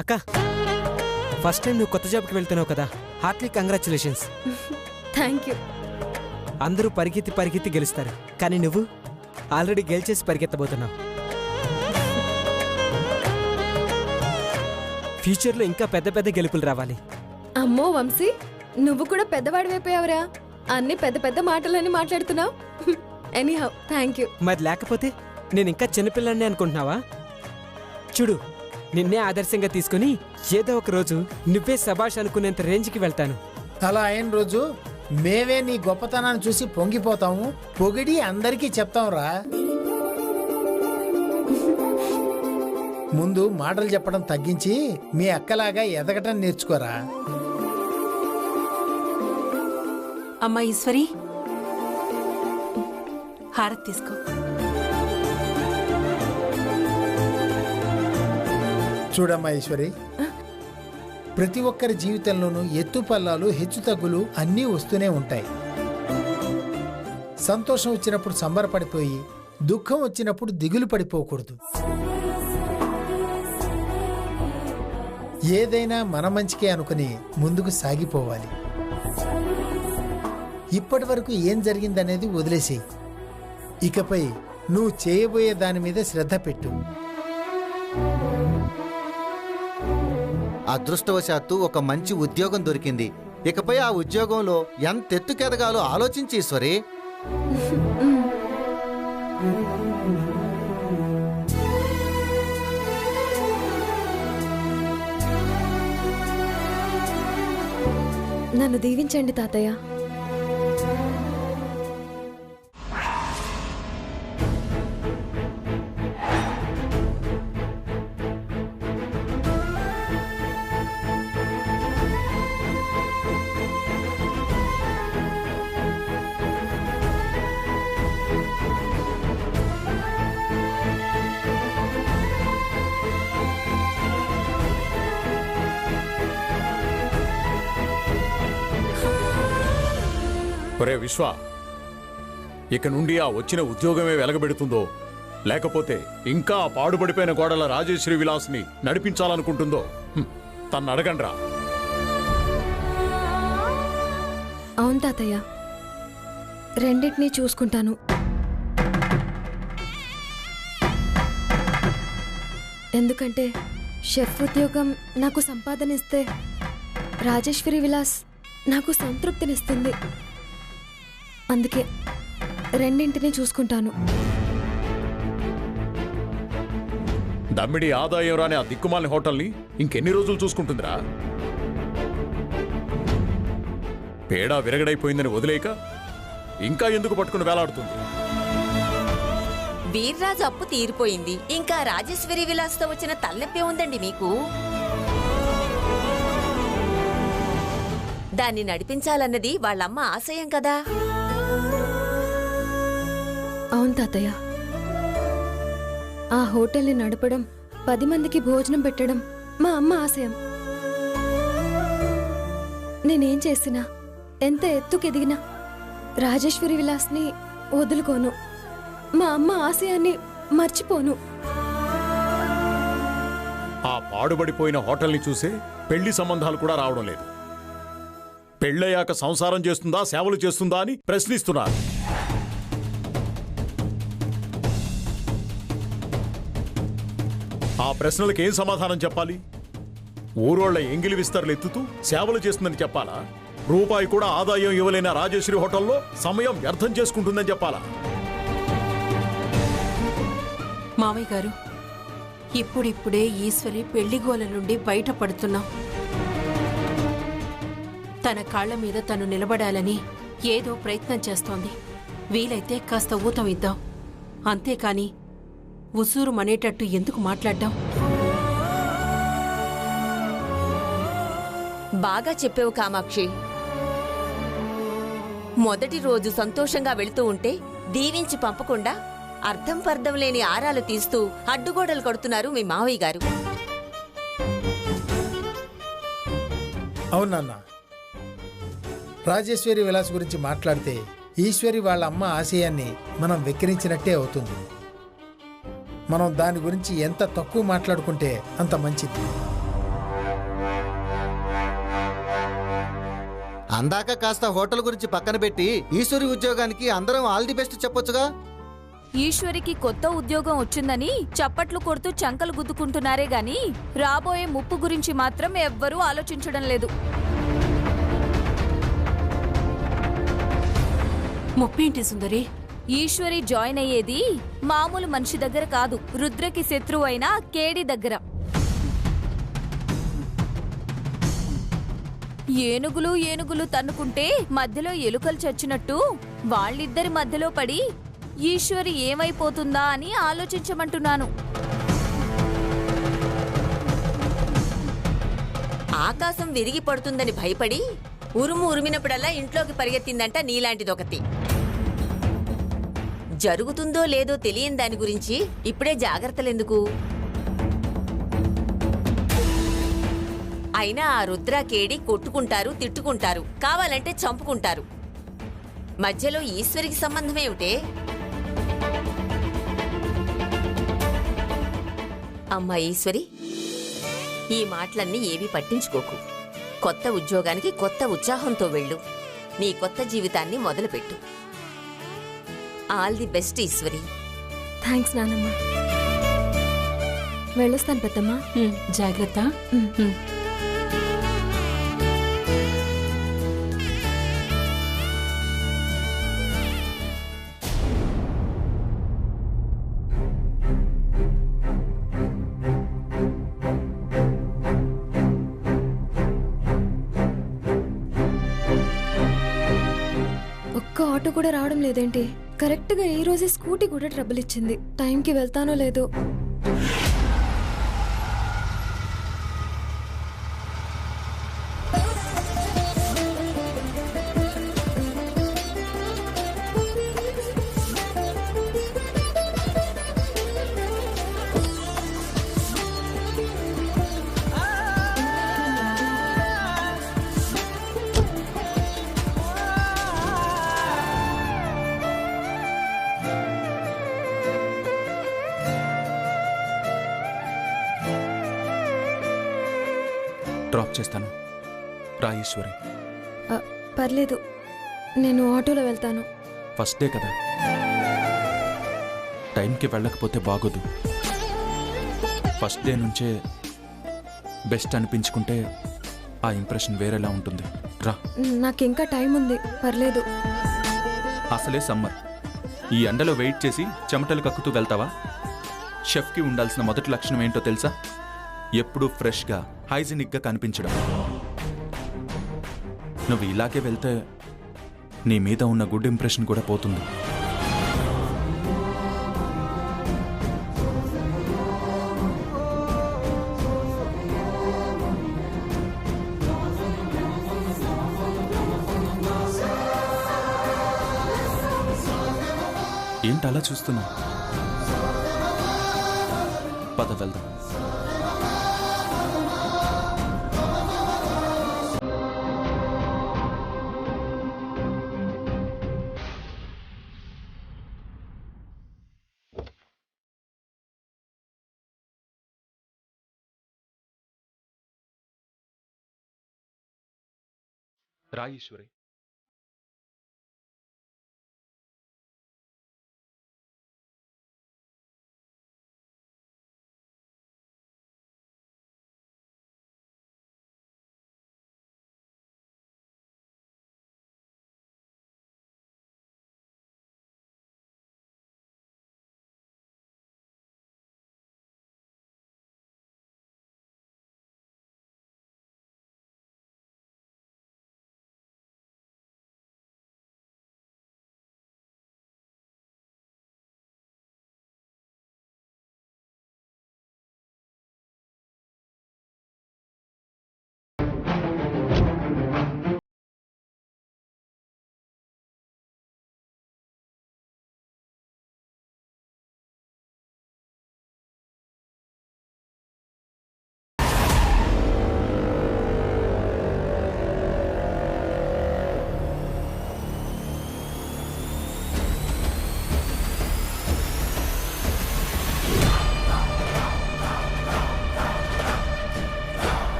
అక్క, first time నువ్వు కొత్త జాబ్కి వెళ్తున్నావు కదా, హార్ట్లీ కంగ్రాచులేషన్స్. Thank you. అందరూ పరిగెత్తి గెలుస్తారు, కానీ నువ్వు ఆల్రెడీ గెలిచేసి పరిగెత్తబోతున్నావు. ఫ్యూచర్లో ఇంకా పెద్ద పెద్ద గెలుపులు రావాలి. అమ్మో వంశీ, నువ్వు కూడా పెద్దవాడివైపోయావురా. అన్ని పెద్ద పెద్ద మాటలని మాట్లాడుతున్నావు. Anyhow thank you. మరి లేకపోతే నేను ఇంకా చిన్నపిల్లాన్ని అనుకుంటున్నావా? చూడు, నిన్నే ఆదర్శంగా తీసుకుని ఏదో ఒక రోజు నువ్వే శభాష్ అనుకునేంత రేంజ్కి వెళ్తాను. అలా అయిన రోజు మేమే నీ గొప్పతనాన్ని చూసి పొంగిపోతాము, పొగిడి అందరికీ చెప్తాంరా. ముందు మాటలు చెప్పడం తగ్గించి మీ అక్కలాగా ఎదగటం నేర్చుకోరా. అమ్మా ఈశ్వరి, హారతి తీసుకో. చూడమ్మా ఈశ్వరి, ప్రతి ఒక్కరి జీవితంలోనూ ఎత్తుపల్లాలు హెచ్చుతగ్గులు అన్నీ వస్తూనే ఉంటాయి. సంతోషం వచ్చినప్పుడు సంబరపడిపోయి, దుఃఖం వచ్చినప్పుడు దిగులు పడిపోకూడదు. ఏదైనా మన మంచికే అనుకుని ముందుకు సాగిపోవాలి. ఇప్పటి వరకు ఏం జరిగిందనేది వదిలేసేయి. ఇకపై నువ్వు చేయబోయే దాని మీద శ్రద్ధ పెట్టు. అదృష్టవశాత్తు ఒక మంచి ఉద్యోగం దొరికింది. ఇకపై ఆ ఉద్యోగంలో ఎంత ఎత్తుకెదగాలో ఆలోచించి ఈశ్వరి. నన్ను దీవించండి తాతయ్య. ఒరే విశ్వ, ఇక నుండి ఆ వచ్చిన ఉద్యోగమే వెలగబెడుతుందో, లేకపోతే ఇంకా ఆ పాడుపడిపోయిన గోడల రాజేశ్వరి విలాస్ని నడిపించాలనుకుంటుందో తన్ను అడగండ్రా. అవును తాతయ్య, రెండింటినీ చూసుకుంటాను. ఎందుకంటే షెఫ్ ఉద్యోగం నాకు సంపాదన ఇస్తే, రాజేశ్వరి విలాస్ నాకు సంతృప్తినిస్తుంది. అందుకే రెండింటినీ చూసుకుంటాను. దమ్మిడి ఆదాయం రాని ఆ దిక్కుమాలిన హోటల్ని ఇంకెన్ని రోజులు చూసుకుంటుందిరా? పేడా విరగడైపోయిందని వదిలేక ఇంకా ఎందుకు పట్టుకుని వేలాడుతుంది? వీర్రాజు అప్పు తీరిపోయింది, ఇంకా రాజేశ్వరి విలాస్తో వచ్చిన తలనొప్పి ఉందండి మీకు. దాన్ని నడిపించాలన్నది వాళ్ళమ్మ ఆశయం కదా. అవును తాతయ్య, ఆ హోటల్ని నడపడం, 10 మందికి భోజనం పెట్టడం మా అమ్మ ఆశయం. నేనేం చేసినా, ఎంత ఎత్తుకెదిగినా రాజేశ్వరి విలాస్ని వదులుకోను. మా అమ్మ ఆశయాన్ని మర్చిపోను. ఆ పాడుబడిపోయిన హోటల్ని చూసే పెళ్లి సంబంధాలు కూడా రావడం లేదు. పెళ్ళయ్యాక సంసారం చేస్తుందా, సేవలు చేస్తుందా అని ప్రశ్నిస్తున్నారు. ఆ ప్రశ్నలకు ఏం సమాధానం చెప్పాలి? ఊరోళ్ల ఎంగిలి విస్తరలు ఎత్తుతూ సేవలు చేస్తుందని చెప్పాలా? రూపాయి కూడా ఆదాయం ఇవ్వలేని రాజేశ్వరి హోటల్లో సమయం వ్యర్థం చేసుకుంటుందని చెప్పాలా? మామయ్య గారు, ఇప్పుడిప్పుడే ఈశ్వరి పెళ్లిగోల నుండి బయటపడుతున్నాం. తన కాళ్ల మీద తను నిలబడాలని ఏదో ప్రయత్నం చేస్తోంది. వీలైతే కాస్త ఊతం ఇద్దాం, అంతేకాని ఉసూరు మనేటట్టు ఎందుకు మాట్లాడ్డాం? బాగా చెప్పేవు కామాక్షి. మొదటి రోజు సంతోషంగా వెళుతూ ఉంటే దీవించి పంపకుండా అర్థం పర్థం లేని ఆరాలు తీస్తూ అడ్డుగోడలు కొడుతున్నారు మీ మావయ్య గారు. అవునన్నా, రాజేశ్వరి విలాస్ గురించి మాట్లాడితే ఈశ్వరి వాళ్ళ అమ్మ ఆశయాన్ని మనం వెక్కిరించినట్టే అవుతుంది. మనం దాని గురించి ఎంత తక్కువ మాట్లాడుకుంటే అంత మంచిది. అందాక కాస్త హోటల్ గురించి పక్కన పెట్టి ఈశ్వరి ఉద్యోగానికి అందరం ఆల్ ది బెస్ట్ చెప్పొచ్చుగా. ఈశ్వరికి కొత్త ఉద్యోగం వచ్చిందని చప్పట్లు కొడుతూ చంకలు గుద్దుకుంటున్నారే గాని రాబోయే ముప్పు గురించి మాత్రం ఎవ్వరూ ఆలోచించడం లేదు. ముప్పేంటి సుందరి? ఈశ్వరి జాయిన్ అయ్యేది మామూలు మనిషి దగ్గర కాదు, రుద్రకి శత్రువు అయిన కేడి దగ్గర. ఏనుగులు తన్నుకుంటే మధ్యలో ఎలుకలు చచ్చినట్టు వాళ్ళిద్దరి మధ్యలో పడి ఈశ్వరి ఏమైపోతుందా అని ఆలోచించమంటున్నాను. ఆకాశం విరిగి పడుతుందని భయపడి ఉరిమినప్పుడల్లా ఇంట్లోకి పరిగెత్తిందంట నీలాంటిదొకటి. జరుగుతుందో లేదో తెలియని దాని గురించి ఇప్పుడే జాగ్రత్తలెందుకు? అయినా ఆ రుద్ర కేడి కొట్టుకుంటారు, తిట్టుకుంటారు, కావాలంటే చంపుకుంటారు. మధ్యలో ఈశ్వరికి సంబంధమేమిటే? అమ్మా ఈశ్వరి, ఈ మాటలన్నీ ఏవీ పట్టించుకోకు. కొత్త ఉద్యోగానికి కొత్త ఉత్సాహంతో వెళ్ళు. నీ కొత్త జీవితాన్ని మొదలుపెట్టు. All the best Eshwari. Thanks నానమ్మ. వెళ్ళొస్తాను పెద్దమ్మ. జాగ్రత్త. ఒక్క ఆటో కూడా రావడం లేదేంటి? కరెక్ట్ గా ఈ రోజే స్కూటీ కూడా ట్రబుల్ ఇచ్చింది. టైంకి వెళ్తానో లేదో. డ్రాప్ చేస్తాను. రా ఈశ్వరి. పర్లేదు, నేను ఆటోలో వెళ్తాను. ఫస్ట్ డే కదా, టైంకి వెళ్ళకపోతే బాగోదు. ఫస్ట్ డే నుంచే బెస్ట్ అనిపించుకుంటే ఆ ఇంప్రెషన్ వేరేలా ఉంటుంది. రా. నాకింకా టైం ఉంది, పర్లేదు. అసలే సమ్మర్, ఈ ఎండలో వెయిట్ చేసి చెమటలు కక్కుతూ వెళ్తావా? షెఫ్కి ఉండాల్సిన మొదటి లక్షణం ఏంటో తెలుసా? ఎప్పుడూ ఫ్రెష్గా, హైజీనిక్గా కనిపించడం. నువ్వు ఇలాగే వెళ్తే నీ మీద ఉన్న గుడ్ ఇంప్రెషన్ కూడా పోతుంది. ఏంటి అలా చూస్తున్నా? పద వెళ్దాం. రా ఈశ్వరి.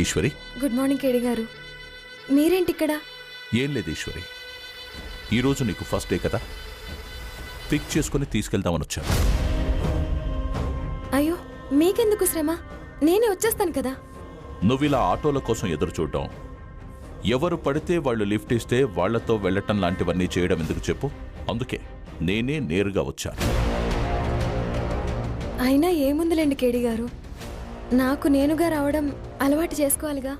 ఈశ్వరి. గుడ్ మార్నింగ్ కేడి గారు. మీరేంటి ఇక్కడ? ఏం లేదు ఈశ్వరి, ఈరోజు నీకు ఫస్ట్ డే కదా, పిక్ చేసుకుని తీసుకెళ్దామని వచ్చాను. అయ్యో మీకెందుకు శ్రమ, నేనే వచ్చేస్తాను కదా. నువ్విలా ఆటోల కోసం ఎదురు చూడడం, ఎవరు పడితే వాళ్ళు లిఫ్ట్ ఇస్తే వాళ్లతో వెళ్లటం లాంటివన్నీ చేయడం ఎందుకు చెప్పు. అందుకే నేనే నేరుగా వచ్చాను. అయినా ఏముందిలేండి కేడి గారు, నాకు నేనుగా రావడం అలవాటు చేసుకోవాలిగా.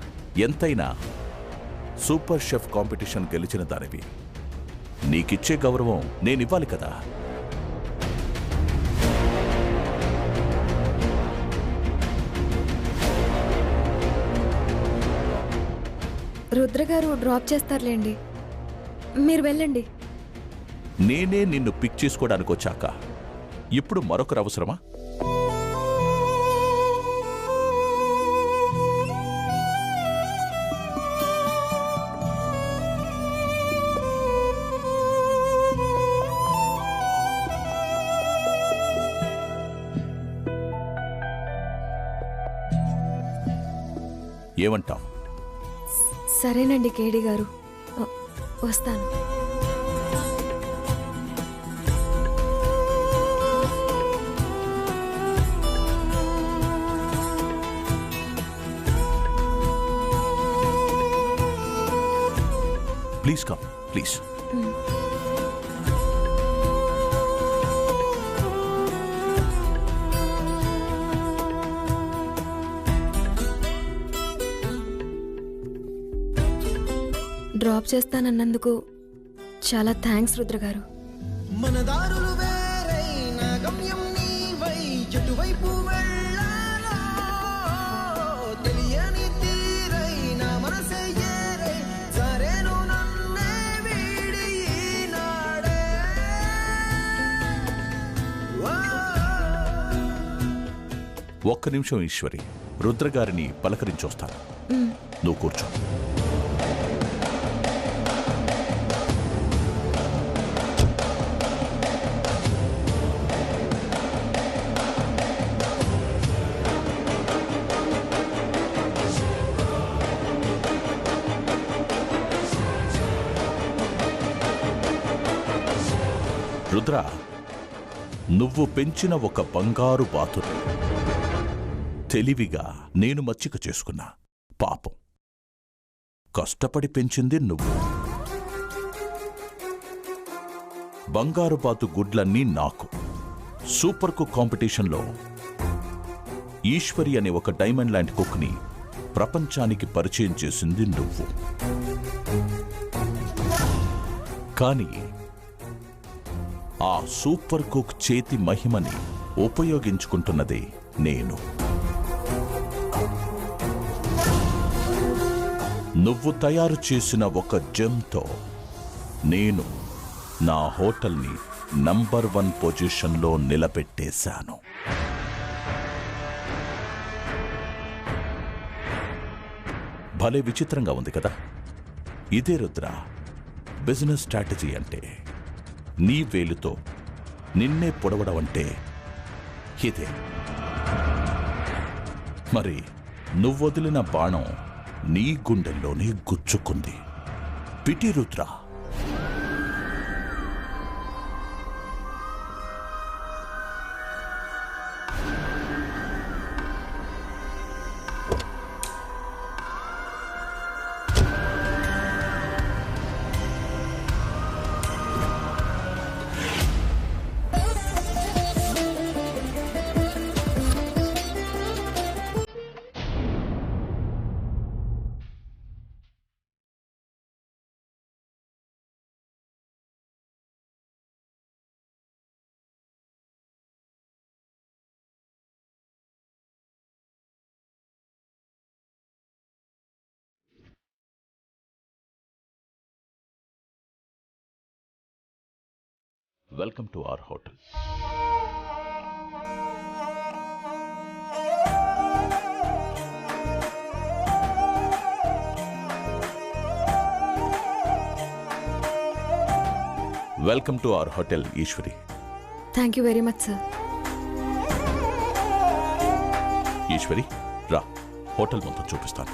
ఎంతైనా సూపర్ షెఫ్ కాంపిటీషన్ గెలిచిన దానివి, నీకిచ్చే గౌరవం నేనివ్వాలి కదా. రుద్ర గారు డ్రాప్ చేస్తారులేండి, మీరు వెళ్ళండి. నేనే నిన్ను పిక్ చేసుకోవడానికి వచ్చాక ఇప్పుడు మరొకరు అవసరమా? ఏమంటాం? సరేనండి కేడి గారు, వస్తాను. Please come, please. డ్రాప్ చేస్తానన్నందుకు చాలా థ్యాంక్స్ రుద్ర గారు. మన దారులు వేరైన గమ్యం నీవై ఎటువైపు వెళ్ళాలో తెలియని తీరైన మనసే ఏరై సరేను నన్నే వీడి ఈనాడే. ఒక్క నిమిషం ఈశ్వరి, రుద్రగారిని పలకరించొస్తాను. నువ్వు కూర్చో. రుద్ర, నువ్వు పెంచిన ఒక బంగారు బాతుని తెలివిగా నేను మచ్చిక చేసుకున్నా. పాపం, కష్టపడి పెంచింది నువ్వు. బంగారు బాతు గుడ్లన్నీ నాకు. సూపర్ కుక్ కాంపిటీషన్లో ఈశ్వరి అనే ఒక డైమండ్ లాంటి కుక్ని ప్రపంచానికి పరిచయం చేసింది నువ్వు. కానీ ఆ సూపర్ కుక్ చేతి మహిమని ఉపయోగించుకుంటున్నదే నేను. నువ్వు తయారు చేసిన ఒక జెమ్తో నేను నా హోటల్ని నంబర్ 1 పొజిషన్లో నిలబెట్టేశాను. భలే విచిత్రంగా ఉంది కదా. ఇదే రుద్ర బిజినెస్ స్ట్రాటజీ అంటే. నీ వేలుతో నిన్నే పొడవడం అంటే ఇదే. మరి నువ్వొదిలిన బాణం నీ గుండెల్లోనే గుచ్చుకుంది. పిటి Rudra. Welcome to our hotel. Welcome to our hotel, Ishwari. Thank you very much, sir. Eshwari రా, హోటల్ మొత్తం చూపిస్తాను.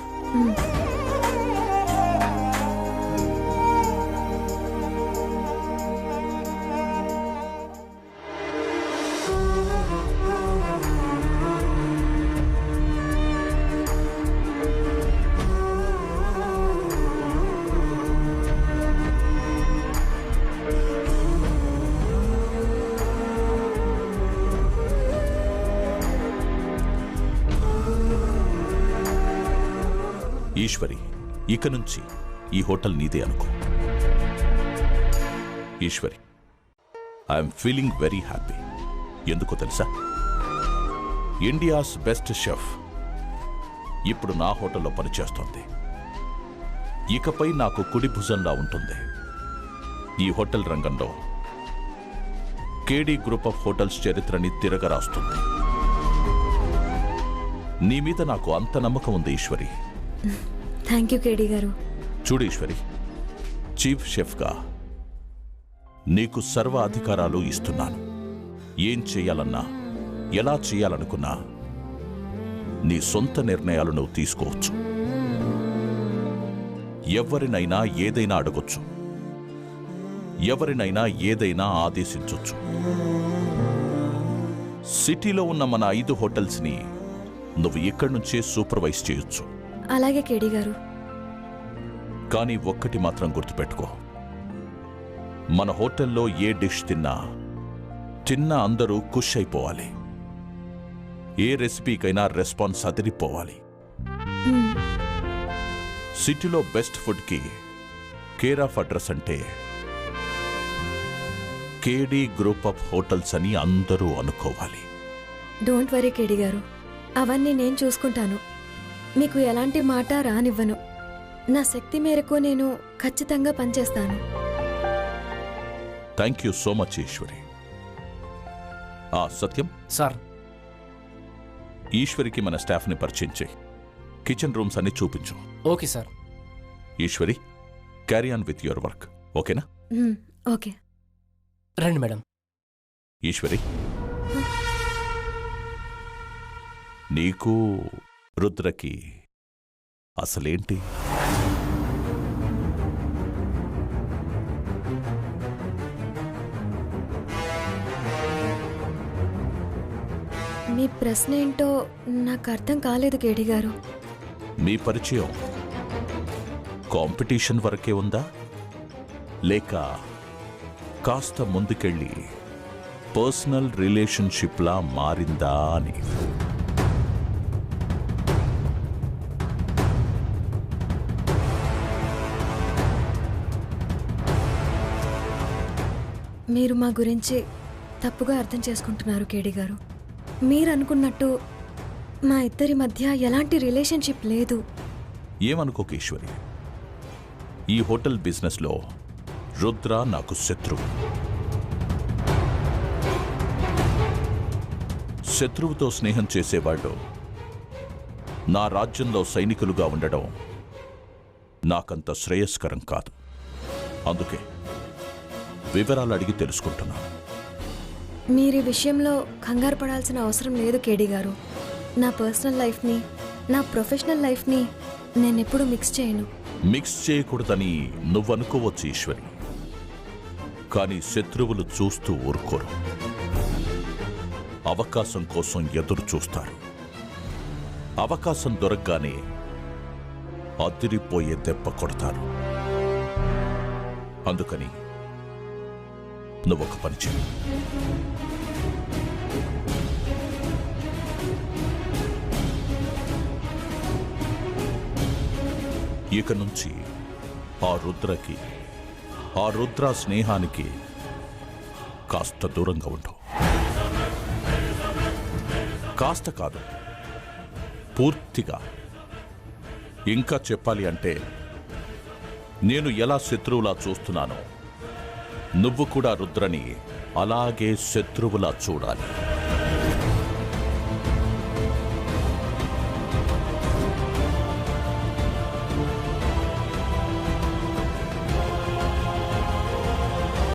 ఈశ్వరి, ఇక నుంచి ఈ హోటల్ నీదే అనుకో. Eshwari, I'm feeling very happy. ఎందుకో తెలుసా? ఇండియాస్ బెస్ట్ షెఫ్ ఇప్పుడు నా హోటల్లో పనిచేస్తోంది. ఇకపై నాకు కుడి భుజంలా ఉంటుంది. ఈ హోటల్ రంగంలో కేడీ గ్రూప్ ఆఫ్ హోటల్స్ చరిత్రని తిరగరాస్తుంది. నీ మీద నాకు అంత నమ్మకం ఉంది ఈశ్వరి. థ్యాంక్ యూ కేడీ గారు. చూడు ఈశ్వరి, చీఫ్ షెఫ్గా నీకు సర్వ అధికారాలు ఇస్తున్నాను. ఏం చేయాలన్నా, ఎలా చేయాలనుకున్నా నీ సొంత నిర్ణయాలు నువ్వు తీసుకోవచ్చు. ఎవరినైనా ఏదైనా అడగొచ్చు, ఎవరినైనా ఏదైనా ఆదేశించొచ్చు. సిటీలో ఉన్న మన 5 హోటల్స్ని నువ్వు ఇక్కడి నుంచే సూపర్వైజ్ చేయొచ్చు. అలాగే కేడీ గారు. కానీ ఒక్కటి మాత్రం గుర్తుపెట్టుకో, మన హోటల్లో ఏ డిష్ తిన్నా అందరూ ఖుష్ అయిపోవాలి. ఏ రెసిపీకైనా రెస్పాన్స్ అదిరిపోవాలి. సిటీలో బెస్ట్ ఫుడ్కి కేర్ ఆఫ్ అడ్రస్ అంటే కేడీ గ్రూప్ ఆఫ్ హోటల్స్ అని అందరూ అనుకోవాలి. డోంట్ వరీ కేడీ గారు, అవన్నీ నేను చూసుకుంటాను. మీకు ఎలాంటి మాట రానివ్వను. నా శక్తి మేరకు నేను ఖచ్చితంగా పనిచేస్తాను. Thank you so much Eshwari. Satyam sir, ఈశ్వరికి మన స్టాఫ్ని పరిచయం చేయి. కిచెన్ రూమ్స్ అన్ని చూపించు. Okay sir. Eshwari, carry on with your work. ఓకేనా? ఓకే. రండి మేడం. ఈశ్వరి, నీకు రుద్రకి అసలేంటి? మీ ప్రశ్న ఏంటో నాకు అర్థం కాలేదు కేడీ గారు. మీ పరిచయం కాంపిటీషన్ వరకే ఉందా, లేక కాస్త ముందుకెళ్ళి పర్సనల్ రిలేషన్షిప్లా మారిందా అని? మీరు మా గురించి తప్పుగా అర్థం చేసుకుంటున్నారు కేడీ గారు. మీరు అనుకున్నట్టు మా ఇద్దరి మధ్య ఎలాంటి రిలేషన్షిప్ లేదు. ఏమనుకోక ఈశ్వరి, ఈ హోటల్ బిజినెస్లో రుద్ర నాకు శత్రువు. శత్రువుతో స్నేహం చేసేవాళ్ళు నా రాజ్యంలో సైనికులుగా ఉండడం నాకంత శ్రేయస్కరం కాదు. అందుకే వివరాలు అడిగి తెలుసుకుంటున్నాను. మీరు ఈ విషయంలో కంగారు పడాల్సిన అవసరం లేదు కేడీ గారు. నా పర్సనల్ లైఫ్ని, నా ప్రొఫెషనల్ లైఫ్ని నేనెప్పుడు మిక్స్ చేయను. మిక్స్ చేయకూడదని నువ్వనుకోవచ్చు ఈశ్వరి, కానీ శత్రువులు చూస్తూ ఊరుకోరు. అవకాశం కోసం ఎదురు చూస్తారు. అవకాశం దొరకగానే అదిరిపోయే దెబ్బ కొడతారు. అందుకని నువ్వొక పని చేయి. ఇక నుంచి ఆ రుద్రకి, ఆ రుద్ర స్నేహానికి కాస్త దూరంగా ఉండు. కాస్త కాదు, పూర్తిగా. ఇంకా చెప్పాలి అంటే నేను ఎలా శత్రువులా చూస్తున్నానో నువ్వు కూడా రుద్రని అలాగే శత్రువులా చూడాలి.